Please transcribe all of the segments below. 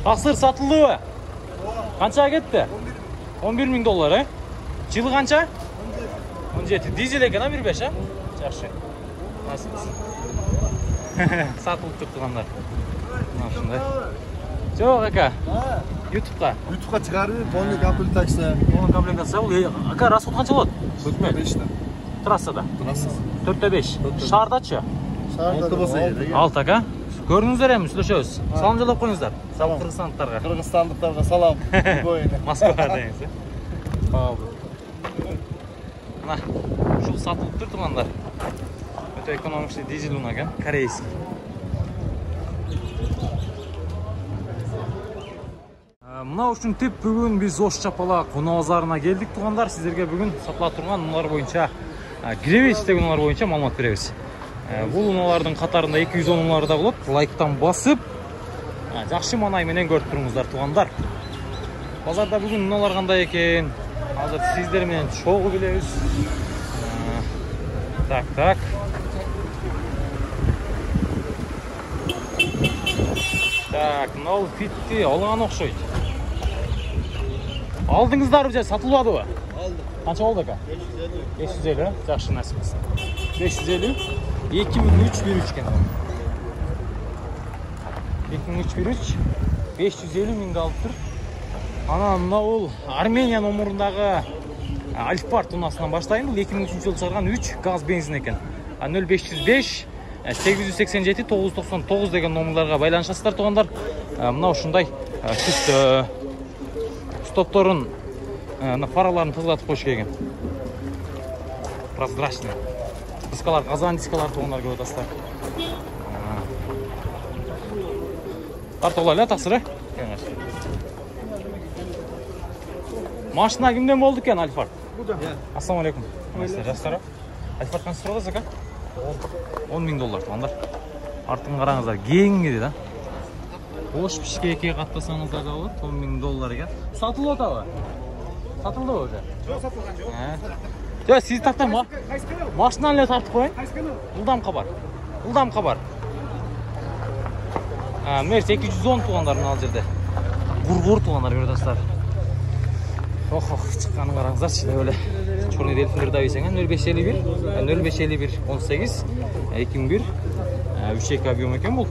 Тақсыр сатылды ба? Қанша кетті? 11 000 доллар, Жылы қанша? 17. Дизель екен, 1.5, Жақсы. Насипсіз. Сатылып тұр туғандар. Жоқ, ака. Ютубқа. Ютубқа шығарып, полный комплектация. Полный комплектация ол. Ака, расход қанша болады? 4-5. Трассада. Трассасы. 4-5. Шардачы? 6 болса керек. 6, ака. Көріңіздер әмі, сөйлешеміз. Салам жалап қойыңыздар. Салам қырғызстандықтарға. Қырғызстандықтарға салам. Москва деңіз. Мына, жол сатылып тұр тұрғандар. Өте экономичный дизель ұнаған, корейский. Мына үшін теп бүгін біз Ош Чапала Қона базарына келдік тұрғандар. Сіздерге бүгін сатыла тұрған ұналар бойынша, гревечтегі ұналар бойынша малымат береміз. Бұл ұналардың қатарында 210 ұналары да болады. Лайктан басып, жақшы манайменен көріп тұрыңыздар туғандар. Базарда бүгін ұналар қандай екен? Қазір сіздермен шоғы білеміз. Так. Так, мынау фитті алған оқшайды. Алдыңыздар бізде сатылады ба? Алдым. Қанша болды ака? 550. Жақсы нәсіпсіз. 550. 2003 беруші екен. 2003 беруші. 550 мыңға алып тұр. Ана мына ол Армения номерындағы Альфпарт ұнасынан баштайын. Бұл 2003 жыл шығарған 3 газ бензин екен. 0505 887 999 деген номерларға байланышасыздар туғандар. Мына ушындай түсті стопторын, фараларын тығылатып қойшы келген. Прозрачный. Дискалар, қазан дискалар туғандар көп атасыздар. Тартолайлы тақсыры. Машина кімден болды екен, Альфард? Ассаламу алейкум. Жастары. Альфард қанша тұрғыз, ака? 10 000 доллар туғандар. Артын қараңыздар, кеңге дейді. Ош пішке еке қаттасаңыздар да болады, 10 000 доллар екен. Сатылы ота ба? Сатылды ба өже? Жоқ, сатылған жоқ. Жоқ, сіз тақтан ба? Машинаны тартып қойын. Ұлдам қабар. Мерс 210 туғандар мына жерде. Бұр туғандар көрдастар. Ох, шыққанын қараңыздар, шіле өлі. Чорный дельфиндер давесен, 0551, 18, 2001, 3 объем екен бұл.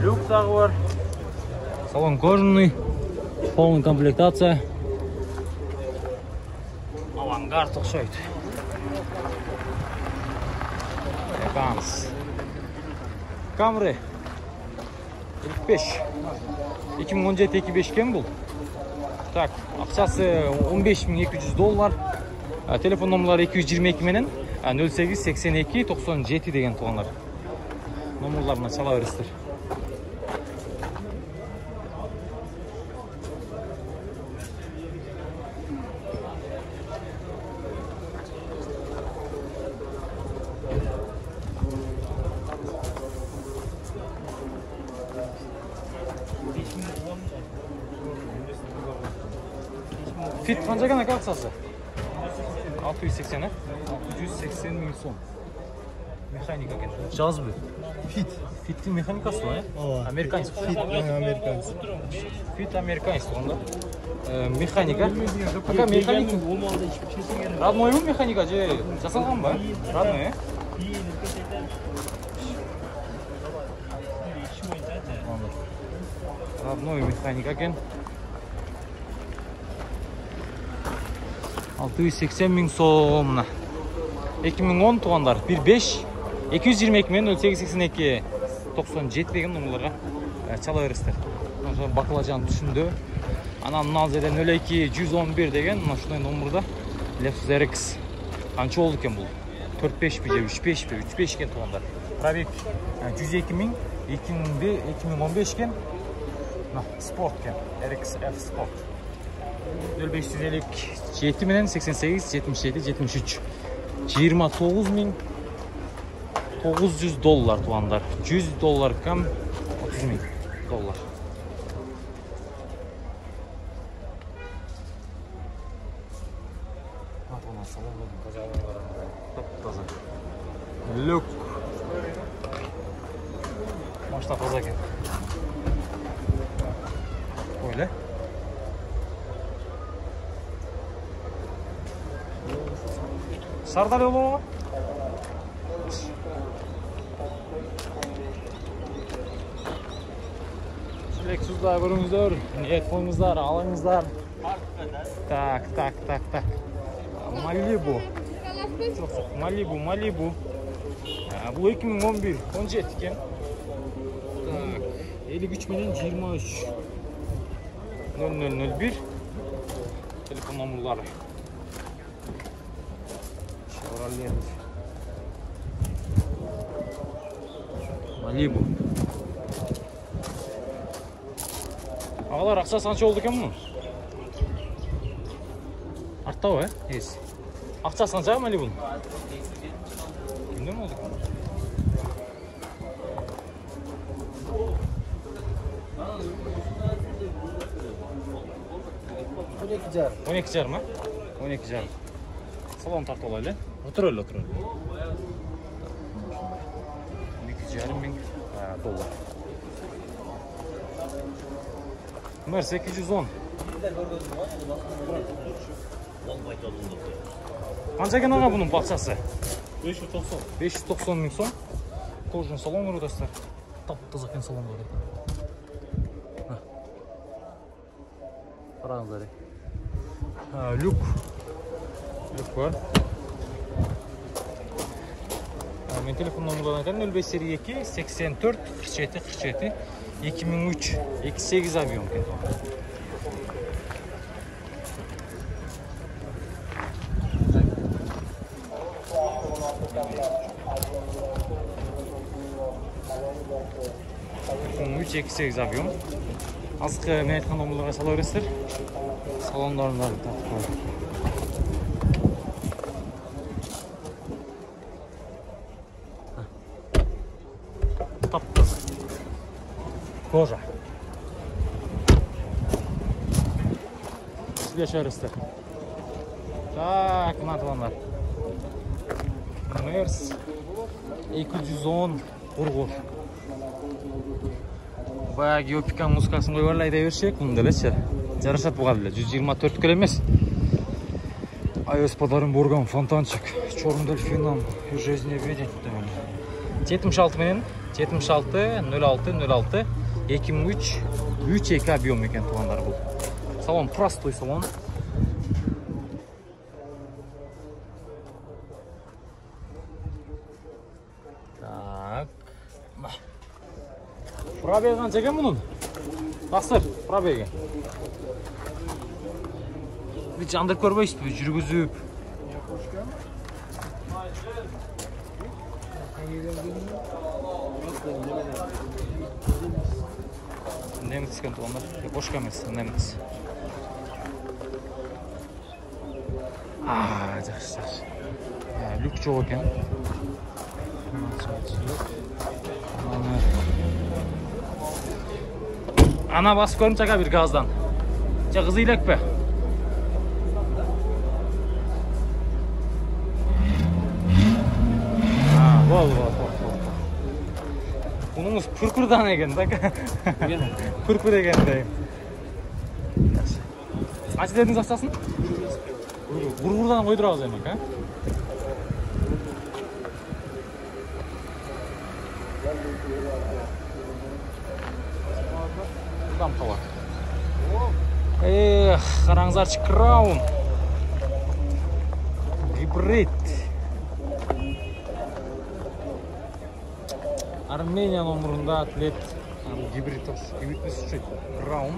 Люк тағы бар. Салон кожаный, полный комплектация. Авангард ұқсайды. Камри 45 2017-25 кен бұл. Так, ақшасы 15 200 доллар. Телефон номерлары 222 менен 08 82 97 деген туғандар. Номерларына чала бересіздер. Fit қанша екен ака ақшасы? 680, 680 000 сом. Механика екен. Жазбы. Фиттің механикасы ғой, американец. Фит американец тұғанда. Механика. Ака механика. Родной ма механика же жасалған ба? Родной, Родной механика екен. 680 000 сомна. 2010 туғандар. 1.5 222 мен 0882 97 деген номерларға чала бересіздер. Бақылажан түсінді. Ана мына жерде 02 111 деген мына номерда Lexus RX. Қанша болды екен бұл? 4.5 бе, 3.5 бе, 3.5 екен туғандар. Пробег 102 000, 2015 екен. Спорт екен. RX F Sport. 0557 менен 88 77 73 29 900 доллар туғандар. 100 доллар кам 30 000 доллар. Матона салон таза. Люк. Машина таза екен. Öyle. Sardalya olur mu? Lexus'lar görünüzler, Niyetfonuzlar, alınızlar. Tak. Malibu. Çok Malibu. Bu 2011, 17 iken. Tak, 53 milyon 23. 0001 telefon numaraları. Chevrolet Malibu. Ağalar aksa sançı oldu ekan bunun? Artta o yes. Aksa sançı Malibu'nun? Kimde mi oldu ekan? 12 jar mı? 12 jar. Salon tart olaylı. Otur öyle. 12 jarım bin dolar. Mer 810. Qancha ekan ağa bunun bakçası? 590 ming so'm. Kojun salon var dostlar. Taptaza ekan salonlari. Qaranglar. Luk var. Men telefon nomeralarını aytayım. 0502 84 47 2003 28 avion ekan. Üç 28 avion. Azıcık men aytgan nomeralarga sala berasizlar. Salonlarını taptız. Kожа. Sizler şarıslar. Tak, matvanlar. Mers 210 urgur. Bayagi Yopikan musikasını koyup aydaverishek, bunda leçe. Жарышат буга эле 124 кел эмес. iOS подарым Борган, Фонтанчик, Чорный дельфинам, жизни видеть демели. 76 менен 76 06 2003 3 объем экен туугандар бул. Салон простой салон. Так. Пробеги канча экен мунун? Тақсыр, пробеги. Hiç andırıp görmeyizdi, жүргүзүп. Немец ekan tuğanlar, boşka emas, Немец. Жақсы. Люк жоқ екен. Ана басып көрім чака bir газдан. Қызы илек пе? Vol. Bunumuz purpurdan ekan da. Purpur ekan da. Qancha dedingiz ақшасын? Burgurdan qo'ydiramiz emak, ha? Там қалады. Қараңыздаршы, Краун. Гибрид. Armeniya nomurunda atlet gibrid düşecek. Crown.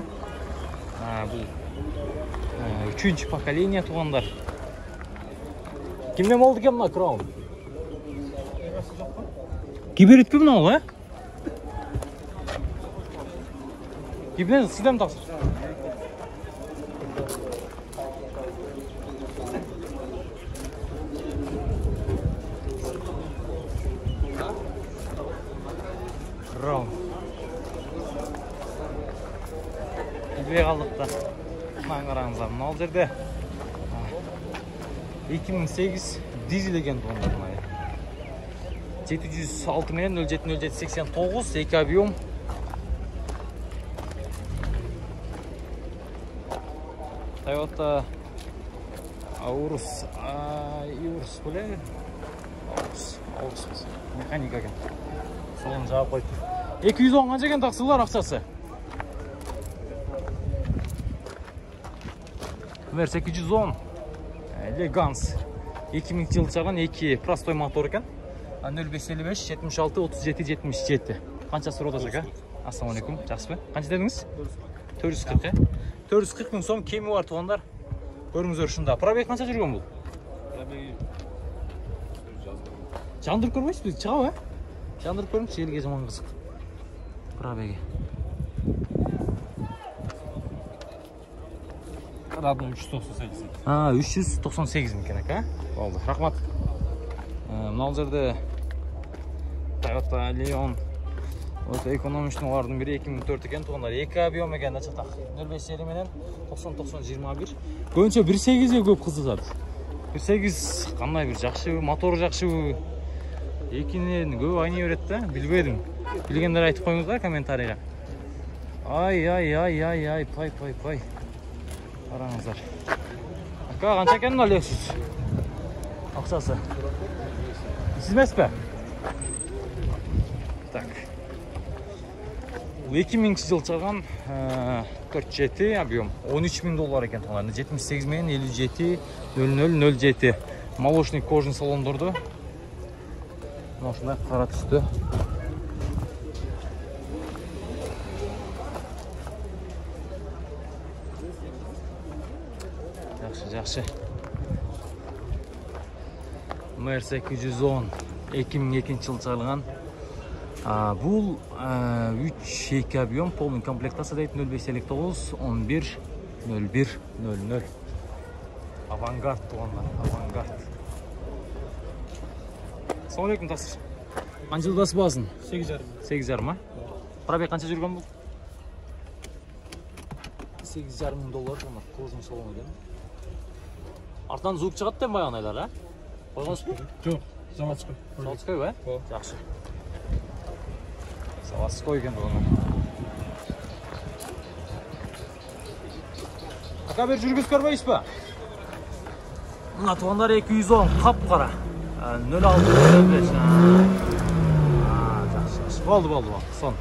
Bu 3. поколение tuğanlar. Kimden oldu ki bunlar Crown? Gibrid mi bu ne oldu? Gibrid sizden mi taksın? Crown. Gibrid kaldık da. Lan karanızlar ne oldu yerde? 2008 дизель екен туғандар мына. 706 менен 070789 2 объем. Toyota Aurus бөле. Aurus механика екен. Солын жауап қойды. 210 қанша екен тақсылар ақшасы? Мер 810 Elegance 2000 жыл чаған 2 простой мотор екен. 0555 76 37 77. Қаншасы рода жака? Ассалаумалейкум, жақсы ба? Қанша дедіңіз? 440. 440 мың сом кемі бар туғандар. Көріңіздер шында. Пробег қанша жүрген бұл? Пробеги Жандырып көрмейсіз бе? Шыға ба? Жандырып көріңіз, елге жаман қызық. Пробеги. Радом 398. 398 екен екен. Болды, рахмат. Мынау жерде Toyota Leon өте экономичный олардың бірі 2004 екен туғандар. 2 объем екен ачатақ. 05 серияменен 90-90-21. Көбінше 1.8-ге көп қызығады. 1.8 қандай бір жақсы, мотор жақсы. Екінен көп айнай береді, білбедім. Білгендер айтып қойыңыздар комментарийға. Ай, пай. Қараңыздар. Ака, қанша екенін Lexus? Ақшасы. Сіз емес пе? Так. 2000 жыл чалған 47 объем. 13 000 доллар екен туғандар. 78 мен 57 0007. Молочный кожаный салондорды. Машина қара түсті. Жақсы. Мер 810 2002 жыл чалған. Бұл 3-2 объем, полный комплектация дейді 0559 11 01 00. Авангард туғандар, авангард. Ассалаумалейкум тасыр. Қанша жылдасы басын? 8,5 ма? Пробег қанша жүрген бұл? 8,5 мың доллар бұнар, кожаный салон екен. Артынан звук шығады дем баяғынайлар, а? Қойғансыз ба? Жоқ, заводской. Заводской ба? Жақсы. Заводской екен бұны. Ака бер жүргіз көрмейсіз ба? Мына туғандар 210 қап-қара. 0605. Жақсы. Болды. Сон.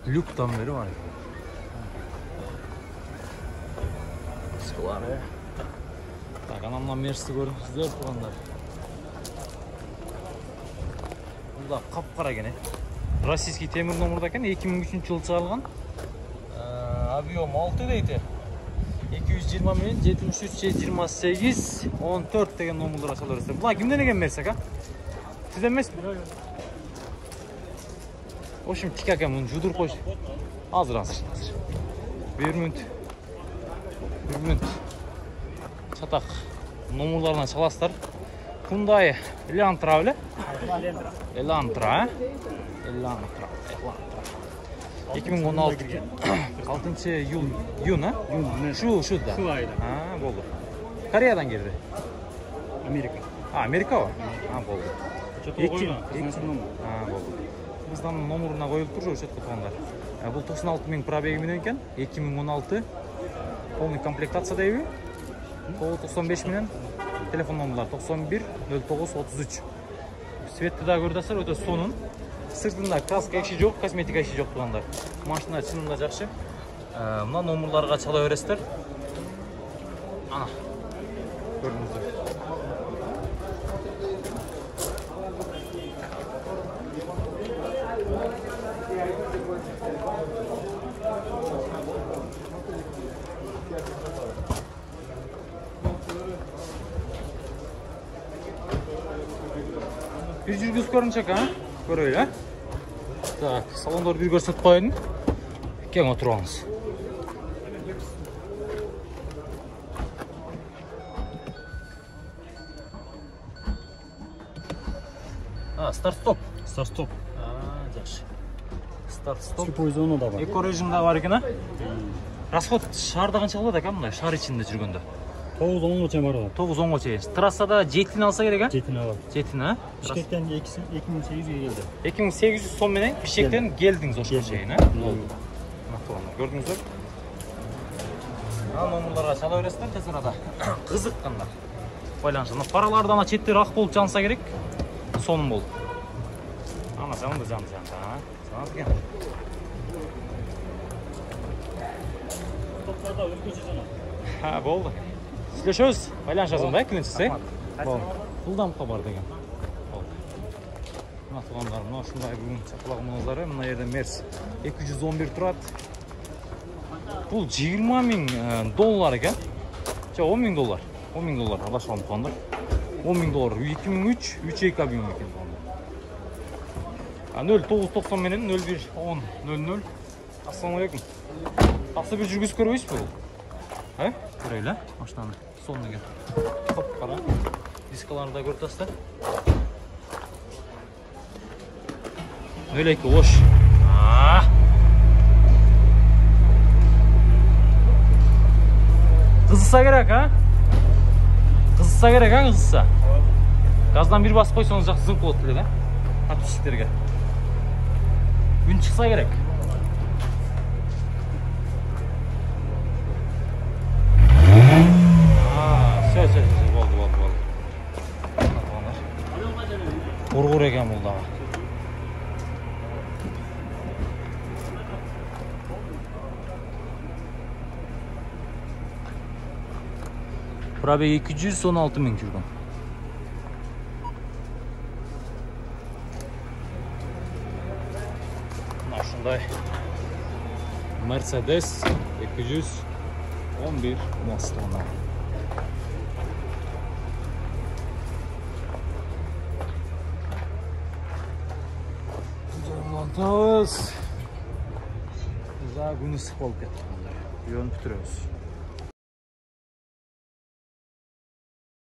Люктан бері var. Sıkıları. Tak, anamdan Mercedes görürsünüzler tuğanlar. Burada kapkara gene. Российский темір номердекен 2003 жыл чыгарылган. Объем 6 дейти. 220 менен 73 28 14 деген номерлер ачылып берсе. Була кимден экен Мерсек, а? Сизден эмеспи? В общем, тик экен муну жудуруп койчу. Азыр. 1 минут. Чатак номерларына чаласыздар. Hyundai Elantra беле? Elantra. 2016 6 iyun ha? Şu da. Şu ayda. Ha, boldu. Koreyadan geldi. Amerika o? Ha, boldu. Ha, boldu. Bizden номерuna koyulup duruyor şu tutanlar. Bu 96 bin pробеги менен eкен. 2016 полный комплектация дейби. 95 менен telefon номерлары 91 09 33. Светті да көрдәсіздер, өте сонын. Сыртында краска еші жоқ, косметика еші жоқ туғандар. Машина чынында жақсы. Мына номерларға чала өресіздер. Ана, көрдіңіздер. Bir жүргіз көрінчек, ha? Көрөйлі, ha? Так, салондарды bir көрсетіп қойын. Кең отыруыңыз. Старт-стоп. Старт-стоп. Жақсы. Старт-стоп. Слепой зона да бар. Эко режимде бар екен, а? Расход шарда қанша болады екен мындай шар içinde жүргенде? 9-10 чейин барат. 9-10 чейин. Трассада жетini алса керек, а? Жетini алат. Жетini, а? Бишкектен 2800 келди. 2800 сом менен Бишкектен келдиңиз ошко чейин, а? Болду. Көрдүңүздөр? Номерларга чала бересиздер тез арада. Кызыккандар. Байланышына параларды ана четтери ак болуп жанса керек. Сонун болду. Ана жанды жанды, а? Жанат экен. Топтарда өзгөчө жана. Ha, болду. Сүйлөшөбүз. Байланышасың да, клиентсиз, Болду. Жылдамдыкка бар деген. Болду. Мына туугандар, мына ушундай бүгүн чакалагымыңыздары, мына жерде Мерс 211 турат. Бул $20,000 экен. Жок, $10,000. $10,000 алашкан туугандар. $10,000 2003 3.2 объем экен туугандар. 0990 менен 011000. Ассаламу алейкум. Таксы бир жүргүзүп көрбөйсүзбү бул? Көрөйлү, машинаны сонун экен. Хоп, кара. Дискаларды да көрүп атасыздар. 02 ош. Кызса керек, а? Кызса керек, а, кызса. Газдан бир басып койсоңуз жакшы зыңк болот эле, да? Подписчиктерге. Үн чыкса керек. Все, болду. Кургур экен бул дагы. Пробег 216 миң жүргөн. Мына ушундай Mercedes 211 мостону. Montaj. Güzel gün ısık olup ketdi. Yön bitiremiz.